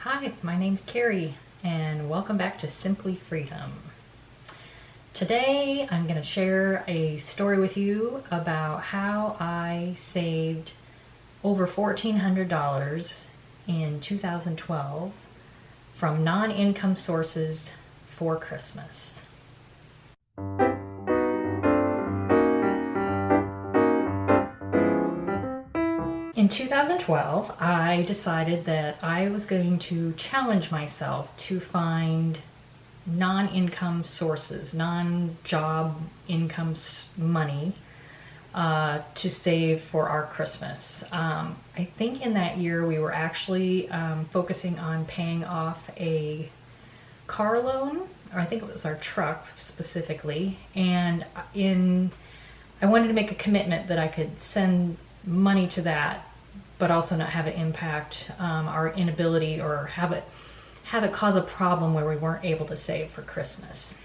Hi, my name's Carrie, and welcome back to Simply Freedom. Today I'm going to share a story with you about how I saved over $1,400 in 2012 from non-income sources for Christmas. In 2012, I decided that I was going to challenge myself to find non-income sources, non-job income money to save for our Christmas. I think in that year we were actually focusing on paying off a car loan, or I think it was our truck specifically, and I wanted to make a commitment that I could send money to that, but also not have it impact our inability or have it cause a problem where we weren't able to save for Christmas.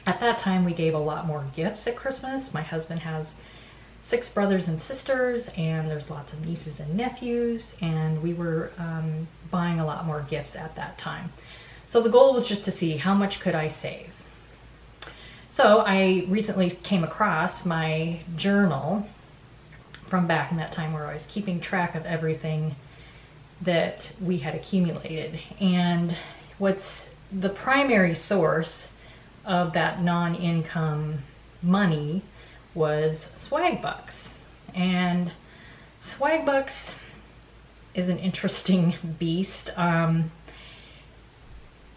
At that time, we gave a lot more gifts at Christmas. My husband has 6 brothers and sisters, and there's lots of nieces and nephews, and we were buying a lot more gifts at that time. So the goal was just to see how much could I save. So I recently came across my journal from back in that time where I was keeping track of everything that we had accumulated. And what's the primary source of that non-income money was SWAGBUCKS. And SWAGBUCKS is an interesting beast.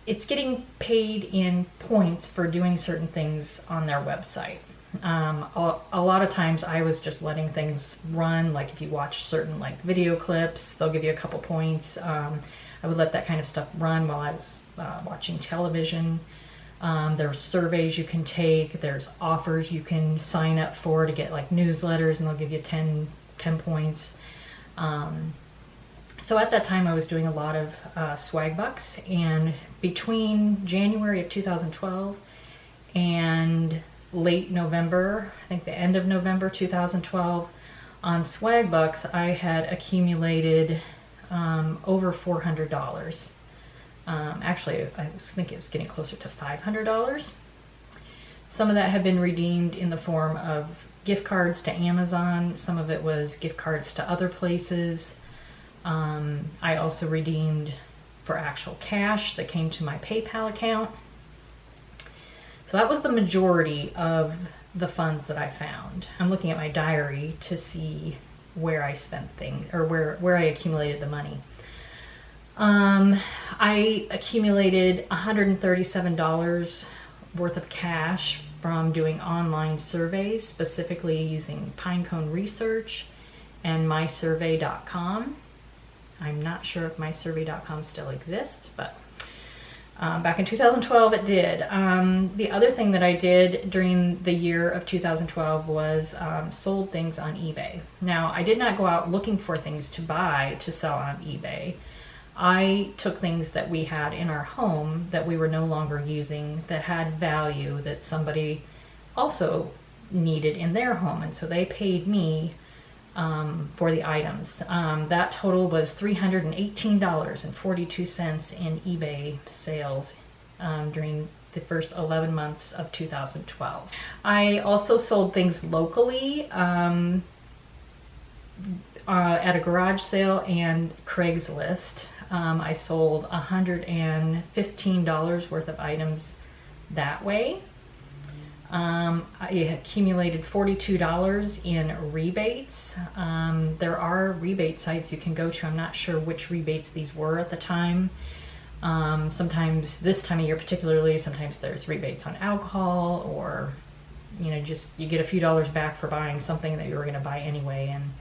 It's getting paid in points for doing certain things on their website. A lot of times I was just letting things run, like if you watch certain like video clips, they'll give you a couple points. I would let that kind of stuff run while I was watching television. There's surveys you can take, there's offers you can sign up for to get like newsletters, and they'll give you 10 points. So at that time I was doing a lot of SWAGBUCKS, and between January of 2012 and late November, I think the end of November 2012, on SWAGBUCKS I had accumulated over $400. Actually, I was thinking it was getting closer to $500. Some of that had been redeemed in the form of gift cards to Amazon. Some of it was gift cards to other places. I also redeemed for actual cash that came to my PayPal account. So that was the majority of the funds that I found. I'm looking at my diary to see where I spent things, or where I accumulated the money. I accumulated $137 worth of cash from doing online surveys, specifically using Pinecone Research and mysurvey.com. I'm not sure if mysurvey.com still exists, but back in 2012 it did. The other thing that I did during the year of 2012 was sold things on eBay. Now, I did not go out looking for things to buy to sell on eBay. I took things that we had in our home that we were no longer using, that had value, that somebody also needed in their home, and so they paid me for the items. That total was $318.42 in eBay sales during the first 11 months of 2012. I also sold things locally at a garage sale and Craigslist. I sold $115 worth of items that way. I accumulated $42 in rebates. There are rebate sites you can go to. I'm not sure which rebates these were at the time. Sometimes this time of year particularly, sometimes there's rebates on alcohol, or just you get a few dollars back for buying something that you were going to buy anyway. And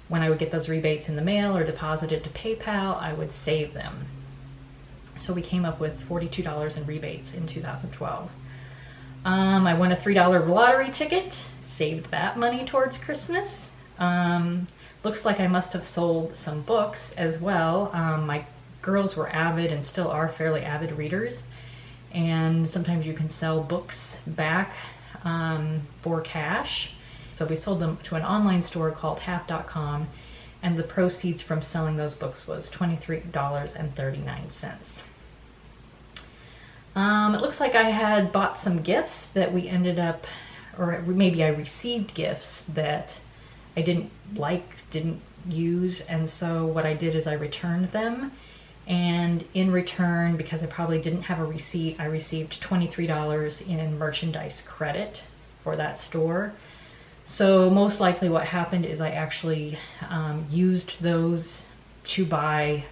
when I would get those rebates in the mail or deposited to PayPal, I would save them. So we came up with $42 in rebates in 2012. I won a $3 lottery ticket, saved that money towards Christmas. Looks like I must have sold some books as well. My girls were avid and still are fairly avid readers, and sometimes you can sell books back for cash. So we sold them to an online store called half.com, and the proceeds from selling those books was $23.39. It looks like I had bought some gifts that we ended up, or maybe I received gifts that I didn't use, and so what I did is I returned them, and in return, because I probably didn't have a receipt, I received $23 in merchandise credit for that store. So most likely what happened is I actually used those to buy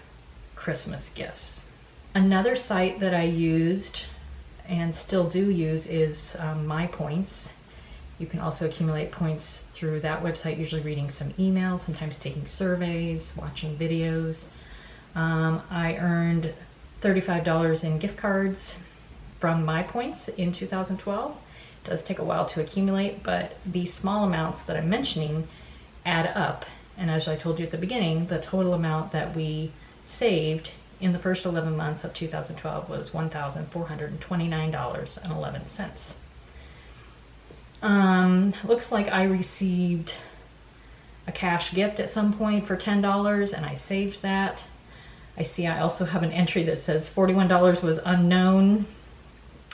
Christmas gifts. Another site that I used and still do use is My Points. You can also accumulate points through that website, usually reading some emails, sometimes taking surveys, watching videos. I earned $35 in gift cards from My Points in 2012. It does take a while to accumulate, but these small amounts that I'm mentioning add up. And as I told you at the beginning, the total amount that we saved in the first 11 months of 2012 was $1,429.11. Looks like I received a cash gift at some point for $10 and I saved that. I see I also have an entry that says $41 was unknown.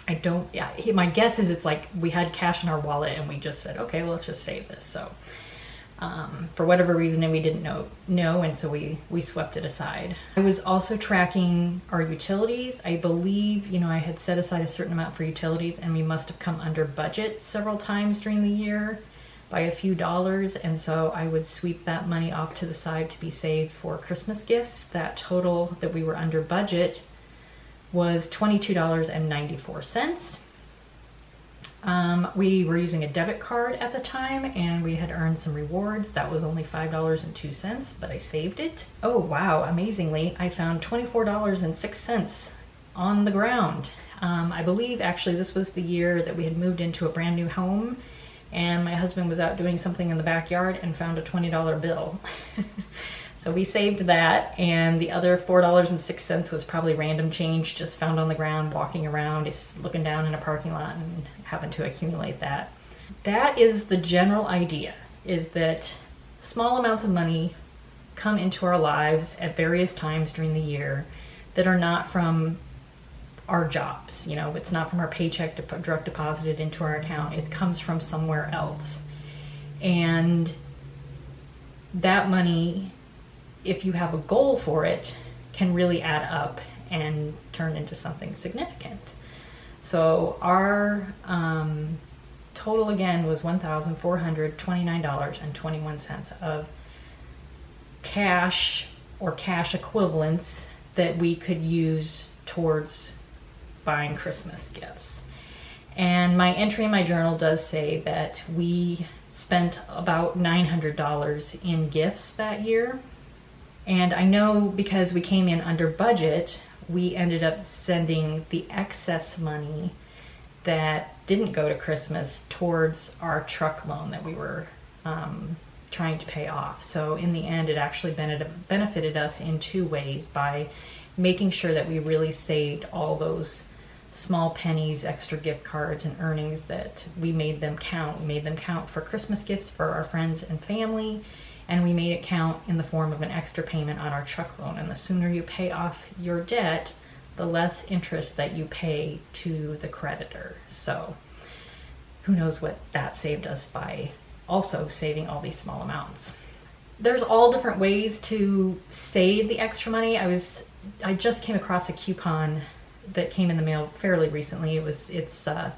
My guess is it's like we had cash in our wallet and we just said, okay, well, let's just save this. So for whatever reason, and we didn't know, and so we swept it aside. I was also tracking our utilities. I believe, I had set aside a certain amount for utilities, and we must have come under budget several times during the year by a few dollars, and so I would sweep that money off to the side to be saved for Christmas gifts. That total that we were under budget was $22.94. We were using a debit card at the time, and we had earned some rewards. That was only $5.02, but I saved it. Oh wow, amazingly, I found $24.06 on the ground. I believe actually this was the year that we had moved into a brand new home, and my husband was out doing something in the backyard and found a $20 bill. So we saved that, and the other $4.06 was probably random change just found on the ground, walking around, just looking down in a parking lot and having to accumulate that. That is the general idea, is that small amounts of money come into our lives at various times during the year that are not from our jobs. It's not from our paycheck direct deposited into our account. It comes from somewhere else. And that money, if you have a goal for it, can really add up and turn into something significant. So our total again was $1,429.21 of cash or cash equivalents that we could use towards buying Christmas gifts. And my entry in my journal does say that we spent about $900 in gifts that year. And I know because we came in under budget, we ended up sending the excess money that didn't go to Christmas towards our truck loan that we were trying to pay off. So in the end, it actually benefited us in two ways, by making sure that we really saved all those small pennies, extra gift cards, and earnings, that we made them count. We made them count for Christmas gifts for our friends and family, and we made it count in the form of an extra payment on our truck loan. And the sooner you pay off your debt, the less interest that you pay to the creditor. So who knows what that saved us by also saving all these small amounts. There's all different ways to save the extra money. I just came across a coupon that came in the mail fairly recently. It's a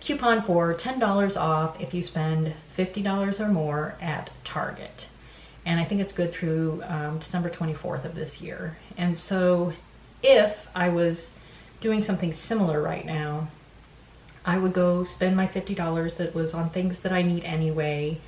coupon for $10 off if you spend $50 or more at Target. And I think it's good through December 24th of this year. And so if I was doing something similar right now, I would go spend my $50 that was on things that I need anyway.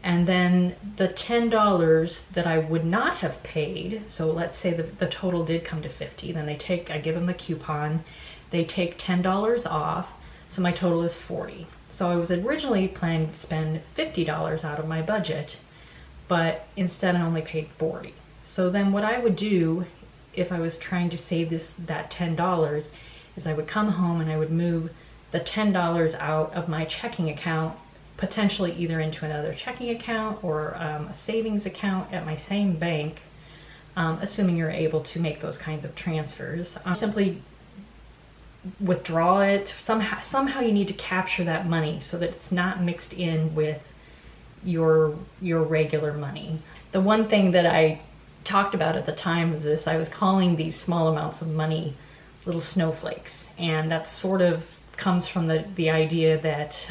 And then the $10 that I would not have paid, so let's say the total did come to $50, then I give them the coupon, they take $10 off, so my total is $40. So I was originally planning to spend $50 out of my budget, but instead I only paid $40. So then what I would do if I was trying to save that $10 is I would come home and I would move the $10 out of my checking account potentially either into another checking account or a savings account at my same bank, assuming you're able to make those kinds of transfers. Simply withdraw it. Somehow you need to capture that money so that it's not mixed in with your regular money. The one thing that I talked about at the time of this, I was calling these small amounts of money little snowflakes, and that sort of comes from the idea that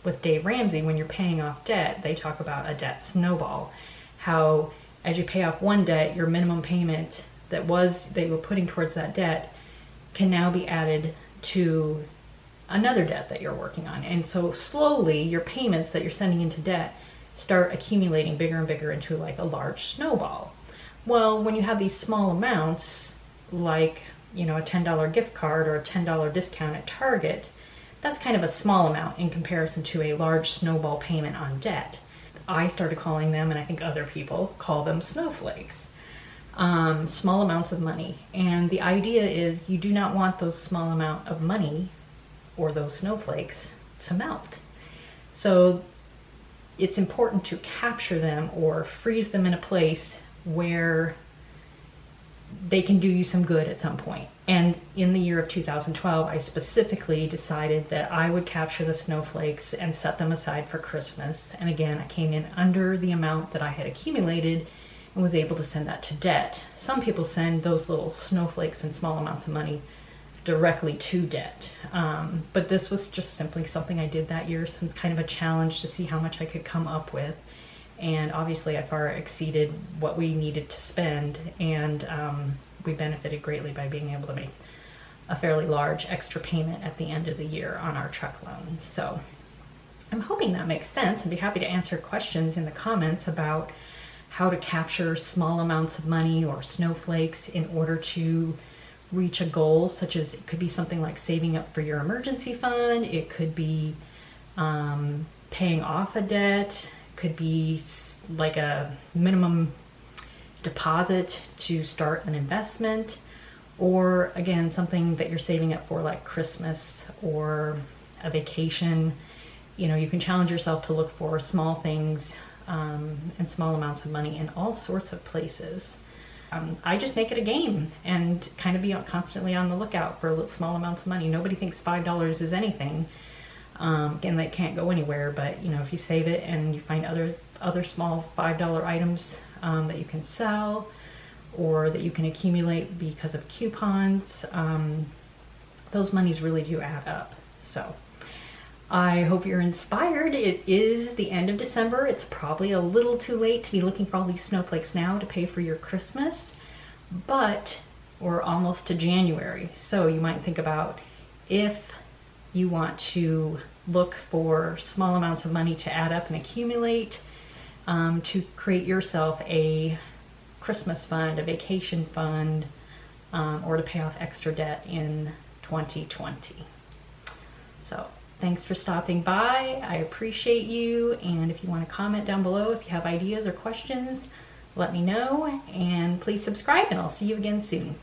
with Dave Ramsey, when you're paying off debt, they talk about a debt snowball. How as you pay off one debt, your minimum payment that they were putting towards that debt can now be added to another debt that you're working on. And so slowly your payments that you're sending into debt start accumulating bigger and bigger into like a large snowball. Well, when you have these small amounts, like, you know, a $10 gift card or a $10 discount at Target, that's kind of a small amount in comparison to a large snowball payment on debt. I started calling them, and I think other people call them snowflakes. Small amounts of money. And the idea is you do not want those small amount of money or those snowflakes to melt. So it's important to capture them or freeze them in a place where they can do you some good at some point. And in the year of 2012, I specifically decided that I would capture the snowflakes and set them aside for Christmas. And again, I came in under the amount that I had accumulated and was able to send that to debt. Some people send those little snowflakes and small amounts of money directly to debt. But this was just simply something I did that year, some kind of a challenge to see how much I could come up with. And obviously I far exceeded what we needed to spend, and we benefited greatly by being able to make a fairly large extra payment at the end of the year on our truck loan. So I'm hoping that makes sense. I'd be happy to answer questions in the comments about how to capture small amounts of money or snowflakes in order to reach a goal, such as it could be something like saving up for your emergency fund, it could be paying off a debt, could be like a minimum deposit to start an investment, or again something that you're saving up for like Christmas or a vacation. You know, you can challenge yourself to look for small things and small amounts of money in all sorts of places. I just make it a game and kind of be constantly on the lookout for small amounts of money. Nobody thinks $5 is anything. Again, that can't go anywhere, but you know, if you save it and you find other small $5 items that you can sell or that you can accumulate because of coupons, those monies really do add up. So I hope you're inspired. It is the end of December. It's probably a little too late to be looking for all these snowflakes now to pay for your Christmas, but we're almost to January. So you might think about, if you want to look for small amounts of money to add up and accumulate, to create yourself a Christmas fund, a vacation fund, or to pay off extra debt in 2020. So thanks for stopping by. I appreciate you. And if you want to comment down below, if you have ideas or questions, let me know. And please subscribe, and I'll see you again soon.